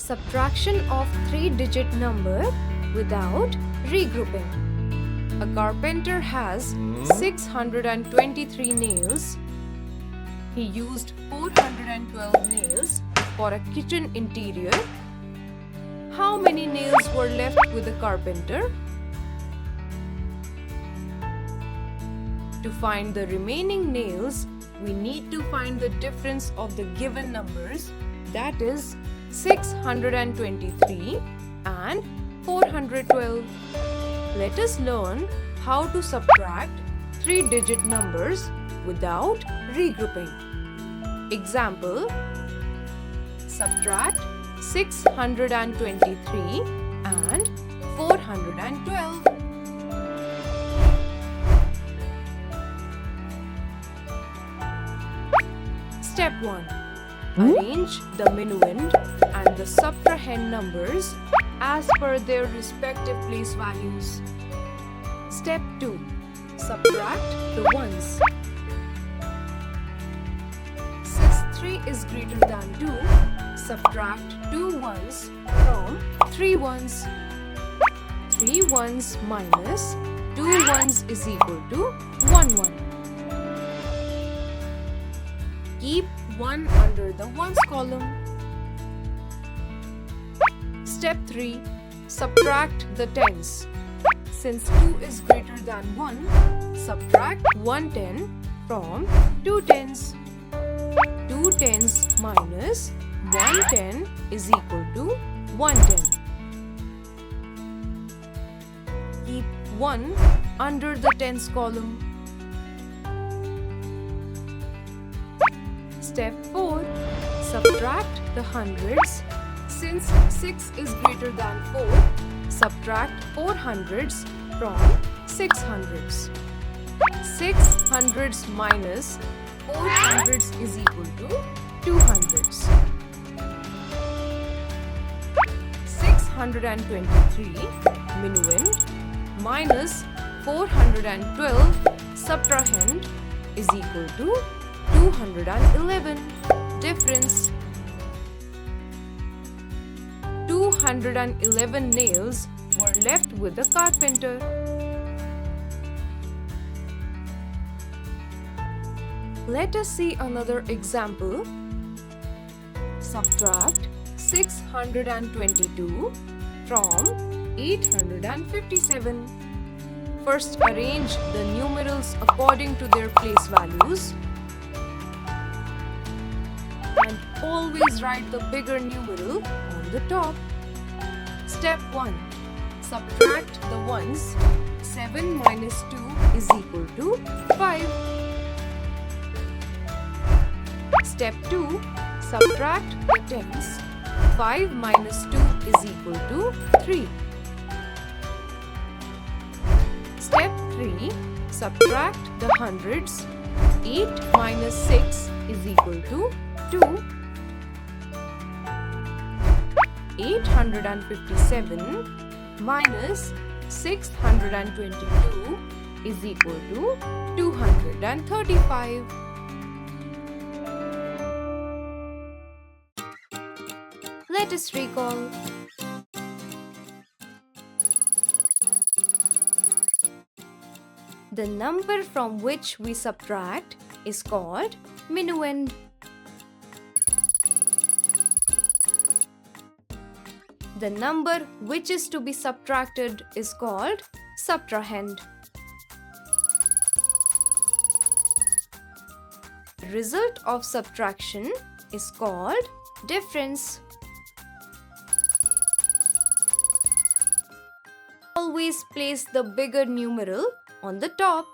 Subtraction of 3-digit number without regrouping. A carpenter has 623 nails. He used 412 nails for a kitchen interior. How many nails were left with the carpenter? To find the remaining nails, we need to find the difference of the given numbers, that is 623 and 412. Let us learn how to subtract 3-digit numbers without regrouping. Example: subtract 623 and 412. Step 1. Arrange the minuend and the subtrahend numbers as per their respective place values. Step 2. Subtract the ones. Since 3 is greater than 2, subtract 2 ones from 3 ones. 3 ones minus 2 ones is equal to 1 1. Keep 1 under the ones column. Step 3. Subtract the tens. Since 2 is greater than 1, subtract 1 10 from 2 tens. 2 tens minus 1 10 is equal to 1 10. Keep 1 under the tens column. Step 4. Subtract the hundreds. Since 6 is greater than 4, subtract 4 hundreds from 6 hundreds. 6 hundreds minus 4 hundreds is equal to 2 hundreds. 623 minuend minus 412 subtrahend is equal to 211. Difference: 211 nails were left with the carpenter. Let us see another example. Subtract 622 from 857. First, arrange the numerals according to their place values. And always write the bigger numeral on the top. Step 1. Subtract the ones. 7 minus 2 is equal to 5. Step 2. Subtract the tens. 5 minus 2 is equal to 3. Step 3. Subtract the hundreds. 8 minus 6 is equal to 2. 857 minus 622 is equal to 235. Let us recall. The number from which we subtract is called minuend. The number which is to be subtracted is called subtrahend. The result of subtraction is called difference. Always place the bigger numeral on the top.